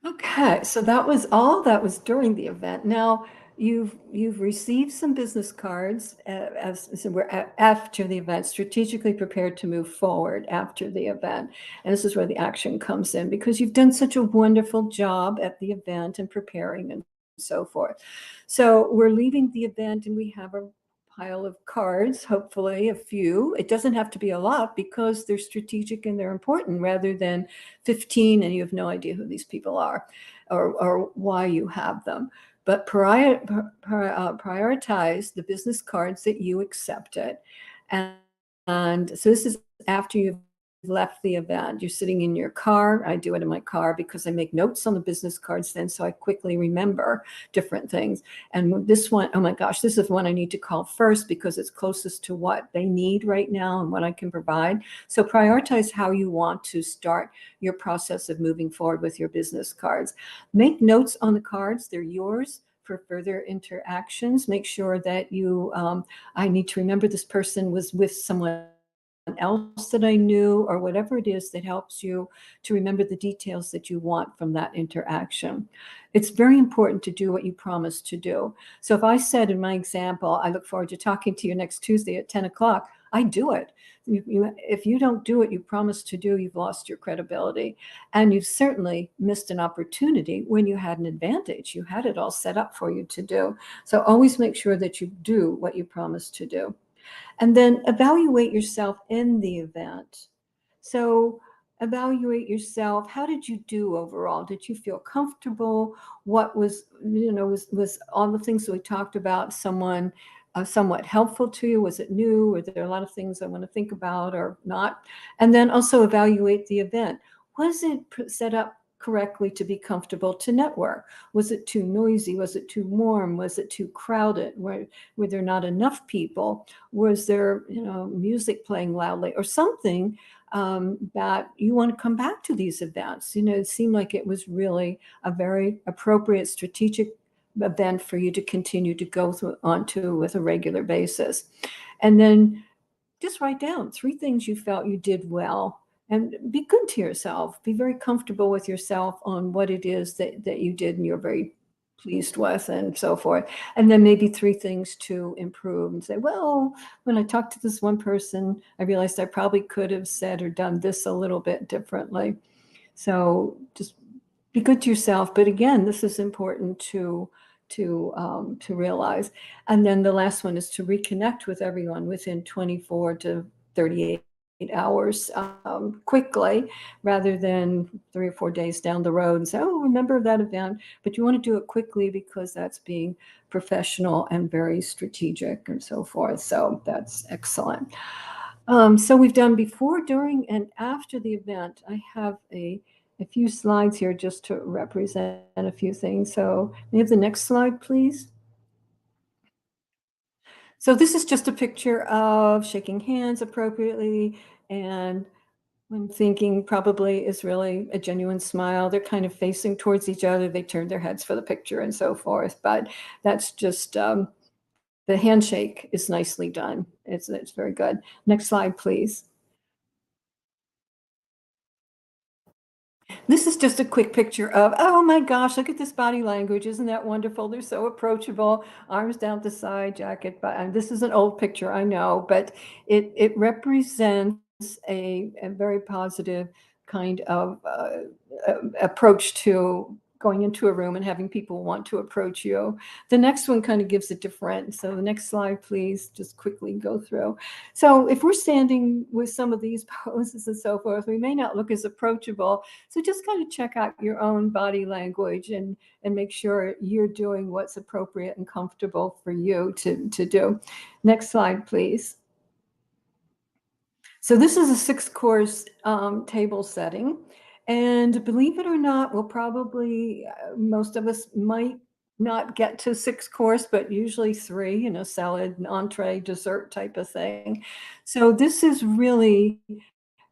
Speaker 2: Okay, so that was all that was during the event. Now you've received some business cards as so we're after the event, strategically prepared to move forward after the event. And this is where the action comes in, because you've done such a wonderful job at the event and preparing and so forth. So we're leaving the event and we have a pile of cards, hopefully a few. It doesn't have to be a lot, because they're strategic and they're important, rather than 15 and you have no idea who these people are or why you have them. But prioritize the business cards that you accepted. And so this is after you've left the event. You're sitting in your car. I do it in my car because I make notes on the business cards then, so I quickly remember different things. And this one, oh my gosh, this is one I need to call first because it's closest to what they need right now and what I can provide. So prioritize how you want to start your process of moving forward with your business cards. Make notes on the cards. They're yours for further interactions. Make sure that I need to remember this person was with someone else that I knew, or whatever it is that helps you to remember the details that you want from that interaction. It's very important to do what you promised to do. So if I said in my example, I look forward to talking to you next Tuesday at 10 o'clock, I do it. If you don't do what you promised to do, you've lost your credibility. And you've certainly missed an opportunity when you had an advantage. You had it all set up for you to do. So always make sure that you do what you promised to do. And then evaluate yourself in the event. So evaluate yourself. How did you do overall? Did you feel comfortable? What was all the things that we talked about somewhat helpful to you? Was it new? Were there a lot of things I want to think about or not? And then also evaluate the event. Was it set up correctly to be comfortable to network? Was it too noisy? Was it too warm? Was it too crowded? Were there not enough people? Was there, music playing loudly or something that you want to come back to these events? It seemed like it was really a very appropriate strategic event for you to continue to go onto with a regular basis. And then just write down 3 things you felt you did well and be good to yourself. Be very comfortable with yourself on what it is that you did and you're very pleased with and so forth. And then maybe 3 things to improve and say, well, when I talked to this one person, I realized I probably could have said or done this a little bit differently. So just be good to yourself. But again, this is important to realize. And then the last one is to reconnect with everyone within 24 to 38 hours quickly, rather than 3 or 4 days down the road and say, oh, remember that event. But you want to do it quickly because that's being professional and very strategic and so forth. So that's excellent. So we've done before, during, and after the event. I have a few slides here just to represent a few things. So may I have the next slide, please? So this is just a picture of shaking hands appropriately, and I'm thinking probably is really a genuine smile. They're kind of facing towards each other. They turn their heads for the picture and so forth, but that's just the handshake is nicely done. It's very good. Next slide, please. This is just a quick picture of, oh my gosh, look at this body language. Isn't that wonderful? They're so approachable, arms down the side, jacket. And this is an old picture, I know, but it represents a very positive kind of approach to going into a room and having people want to approach you. The next one kind of gives it different. So the next slide, please, just quickly go through. So if we're standing with some of these poses and so forth, we may not look as approachable. So just kind of check out your own body language and make sure you're doing what's appropriate and comfortable for you to do. Next slide, please. So this is a 6-course table setting. And believe it or not, we'll probably, most of us might not get to 6-course, but usually 3, salad, entree, dessert type of thing. So this is really,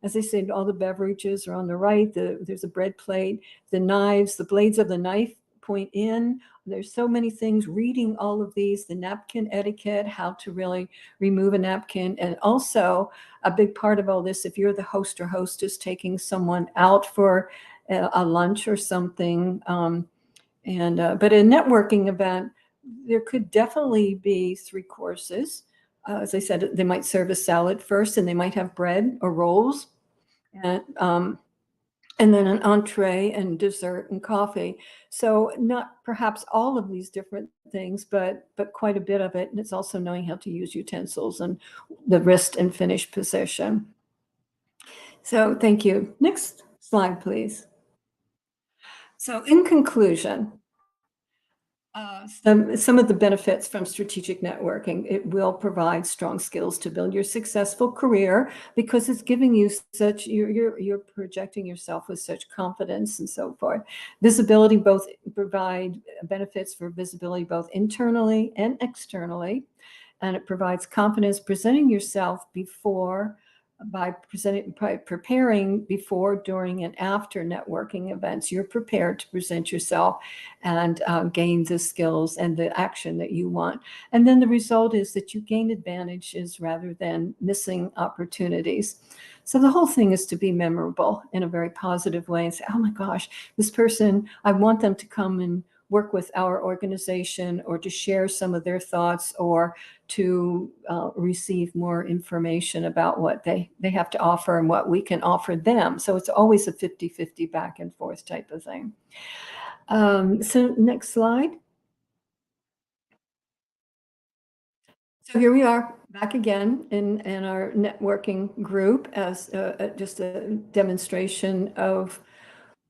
Speaker 2: as I said, all the beverages are on the right. There's a bread plate, the knives, the blades of the knife point in. There's so many things, reading all of these, the napkin etiquette, how to really remove a napkin. And also a big part of all this, if you're the host or hostess taking someone out for a lunch or something, but a networking event, there could definitely be 3 courses. As I said, they might serve a salad first, and they might have bread or rolls, and then an entree and dessert and coffee. So not perhaps all of these different things, but quite a bit of it. And it's also knowing how to use utensils and the wrist and finish position. So thank you. Next slide, please. So in conclusion, Some of the benefits from strategic networking, it will provide strong skills to build your successful career because it's giving you such, you're projecting yourself with such confidence and so forth. Visibility both provide benefits for visibility both internally and externally, and it provides confidence presenting yourself before by preparing before, during, and after networking events. You're prepared to present yourself and gain the skills and the action that you want. And then the result is that you gain advantages rather than missing opportunities. So the whole thing is to be memorable in a very positive way and say, oh my gosh, this person, I want them to come and work with our organization, or to share some of their thoughts, or to receive more information about what they have to offer and what we can offer them. So it's always a 50-50 back and forth type of thing. So next slide. So here we are back again in our networking group as just a demonstration of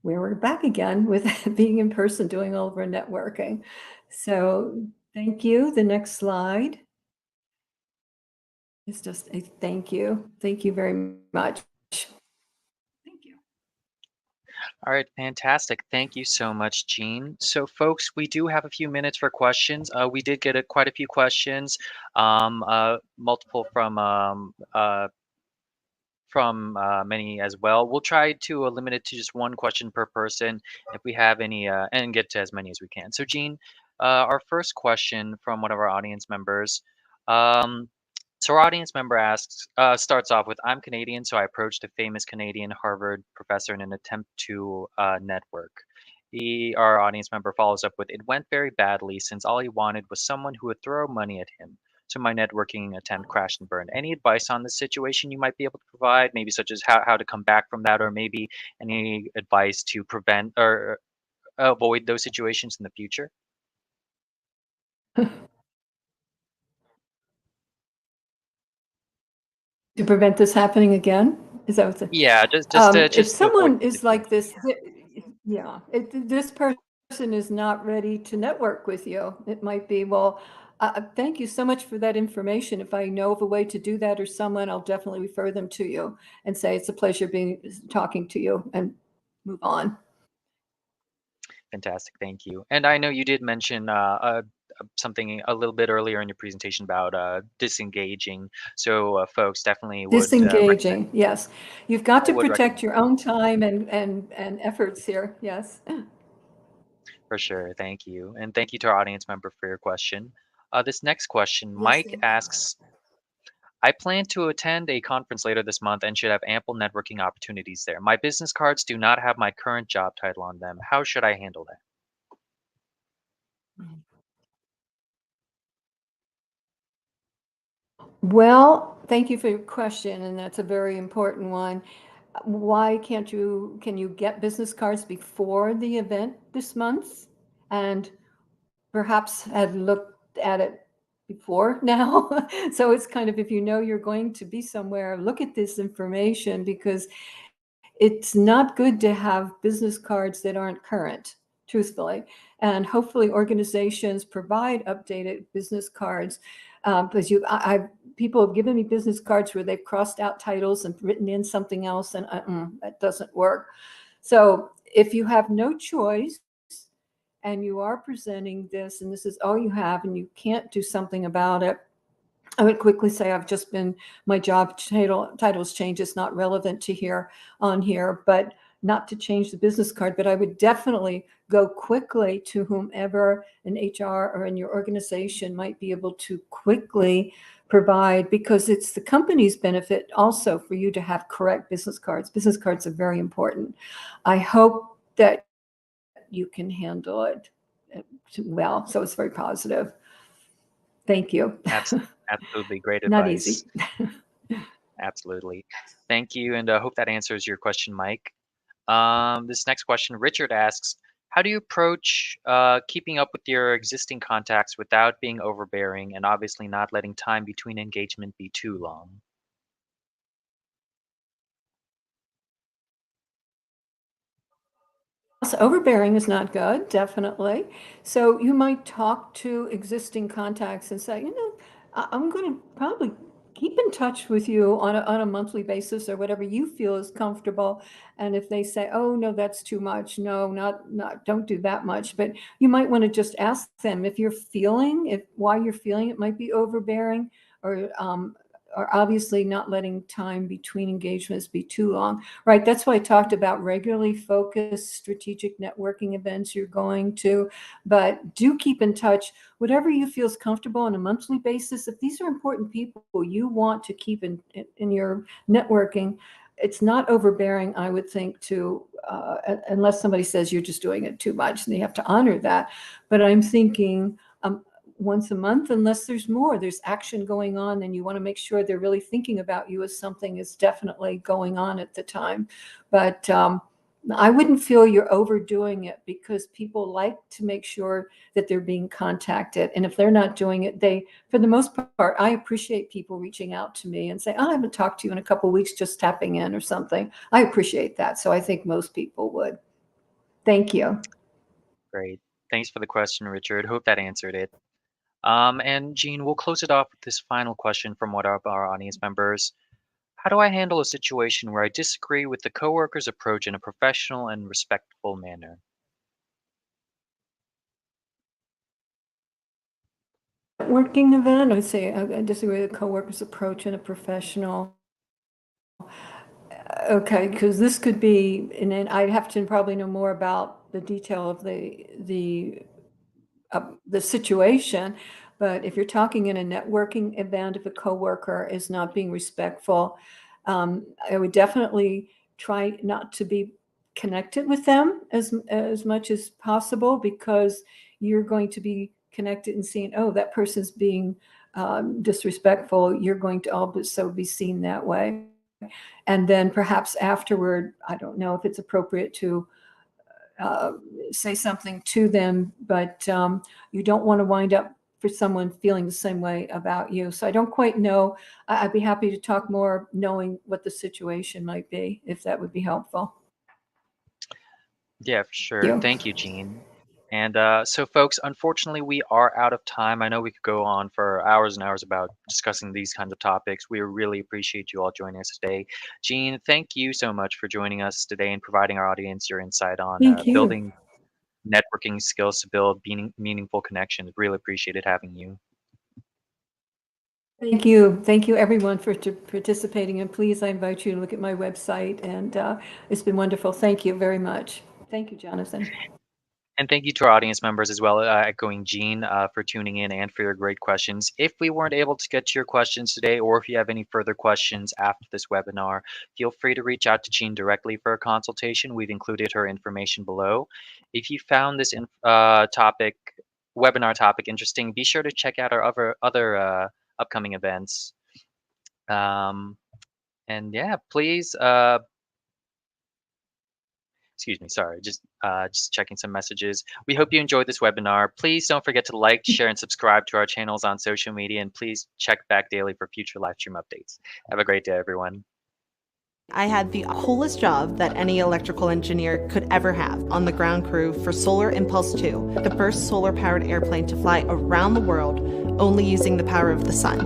Speaker 2: where we're back again with being in person, doing all of our networking. So thank you. The next slide is just a thank you. Thank you very much. Thank you.
Speaker 1: All right, fantastic. Thank you so much, Jean. So, folks, we do have a few minutes for questions. We did get quite a few questions, multiple from many as well. We'll try to limit it to just one question per person if we have any, and get to as many as we can. So, Jean, our first question from one of our audience members. Um, so, our audience member starts off with, I'm Canadian, so I approached a famous Canadian Harvard professor in an attempt to network. Our audience member follows up with, it went very badly since all he wanted was someone who would throw money at him. So my networking attempt crashed and burned. Any advice on this situation you might be able to provide, maybe such as how to come back from that, or maybe any advice to prevent or avoid those situations in the future?
Speaker 2: To prevent this happening again? Is that what the
Speaker 1: Yeah, just to
Speaker 2: if
Speaker 1: just to avoid
Speaker 2: someone
Speaker 1: the
Speaker 2: is like
Speaker 1: situation.
Speaker 2: this, yeah, this person is not ready to network with you. It might be, well, thank you so much for that information. If I know of a way to do that or someone, I'll definitely refer them to you and say it's a pleasure talking to you, and move on.
Speaker 1: Fantastic, thank you. And I know you did mention something a little bit earlier in your presentation about disengaging. So folks definitely would recommend.
Speaker 2: Disengaging, yes. You've got to
Speaker 1: I would recommend.
Speaker 2: protect your own time and efforts here. Yes.
Speaker 1: For sure. Thank you. And thank you to our audience member for your question. This next question,
Speaker 2: Yes.
Speaker 1: Mike asks, I plan to attend a conference later this month and should have ample networking opportunities there. My business cards do not have my current job title on them. How should I handle that?
Speaker 2: Well, thank you for your question, and that's a very important one. Why can you get business cards before the event this month? And perhaps had looked at it before now. So it's kind of, if you know you're going to be somewhere, look at this information, because it's not good to have business cards that aren't current, truthfully. And hopefully organizations provide updated business cards, because people have given me business cards where they've crossed out titles and written in something else, and that doesn't work. So if you have no choice and you are presenting this and this is all you have and you can't do something about it, I would quickly say my job titles change. It's not relevant to here on here, but not to change the business card. But I would definitely go quickly to whomever in HR or in your organization might be able to quickly provide, because it's the company's benefit also for you to have correct business cards. Business cards are very important. I hope that you can handle it well. So it's very positive. Thank you.
Speaker 1: Abs- Absolutely. Great
Speaker 2: Not
Speaker 1: advice.
Speaker 2: easy.
Speaker 1: Absolutely. Thank you. And I hope that answers your question, Mike. This next question, Richard asks, how do you approach keeping up with your existing contacts without being overbearing and obviously not letting time between engagement be too long?
Speaker 2: So overbearing is not good, definitely. So you might talk to existing contacts and say, I'm going to probably keep in touch with you on a monthly basis or whatever you feel is comfortable. And if they say, oh, no, that's too much. No, not, don't do that much. But you might want to just ask them if why you're feeling it might be overbearing, or obviously not letting time between engagements be too long. Right. That's why I talked about regularly focused strategic networking events you're going to, but do keep in touch, whatever you feel is comfortable on a monthly basis. If these are important people you want to keep in your networking, it's not overbearing, I would think, unless somebody says you're just doing it too much, and they have to honor that. But I'm thinking, once a month, unless there's action going on, then you want to make sure they're really thinking about you as something is definitely going on at the time. But I wouldn't feel you're overdoing it, because people like to make sure that they're being contacted. And if they're not doing it, for the most part, I appreciate people reaching out to me and say, oh, I haven't talked to you in a couple of weeks, just tapping in or something. I appreciate that. So I think most people would. Thank you.
Speaker 1: Great. Thanks for the question, Richard. Hope that answered it. And Jean, we'll close it off with this final question from one of our audience members. How do I handle a situation where I disagree with the coworker's approach in a professional and respectful manner?
Speaker 2: Working event, I would say I disagree with a coworker's approach in a professional. Okay, because this could be, and then I'd have to probably know more about the detail of the situation. But if you're talking in a networking event, if a coworker is not being respectful, I would definitely try not to be connected with them as much as possible, because you're going to be connected and seeing, oh, that person's being disrespectful. You're going to also be seen that way. And then perhaps afterward, I don't know if it's appropriate to uh, say something to them, but you don't want to wind up for someone feeling the same way about you. So I don't quite know. I'd be happy to talk more, knowing what the situation might be, if that would be helpful.
Speaker 1: Yeah, for sure.
Speaker 2: You.
Speaker 1: Thank you, Jean. And so, folks, unfortunately, we are out of time. I know we could go on for hours and hours about discussing these kinds of topics. We really appreciate you all joining us today. Jean, thank you so much for joining us today and providing our audience your insight on
Speaker 2: Thank you.
Speaker 1: building networking skills to build meaningful connections. Really appreciated having you.
Speaker 2: Thank you. Thank you, everyone, for participating. And please, I invite you to look at my website. And it's been wonderful. Thank you very much. Thank you, Jonathan.
Speaker 1: And thank you to our audience members as well, echoing Jean, for tuning in and for your great questions. If we weren't able to get to your questions today, or if you have any further questions after this webinar, feel free to reach out to Jean directly for a consultation. We've included her information below. If you found this webinar topic interesting, be sure to check out our other upcoming events. Um, and yeah, please. Excuse me, sorry, just checking some messages. We hope you enjoyed this webinar. Please don't forget to like, share, and subscribe to our channels on social media, and please check back daily for future live stream updates. Have a great day, everyone.
Speaker 3: I had the coolest job that any electrical engineer could ever have on the ground crew for Solar Impulse 2, the first solar-powered airplane to fly around the world only using the power of the sun.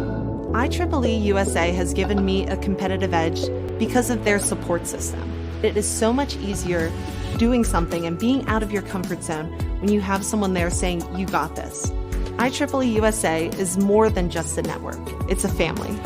Speaker 3: IEEE USA has given me a competitive edge because of their support system. It is so much easier doing something and being out of your comfort zone when you have someone there saying, you got this. IEEE USA is more than just a network, it's a family.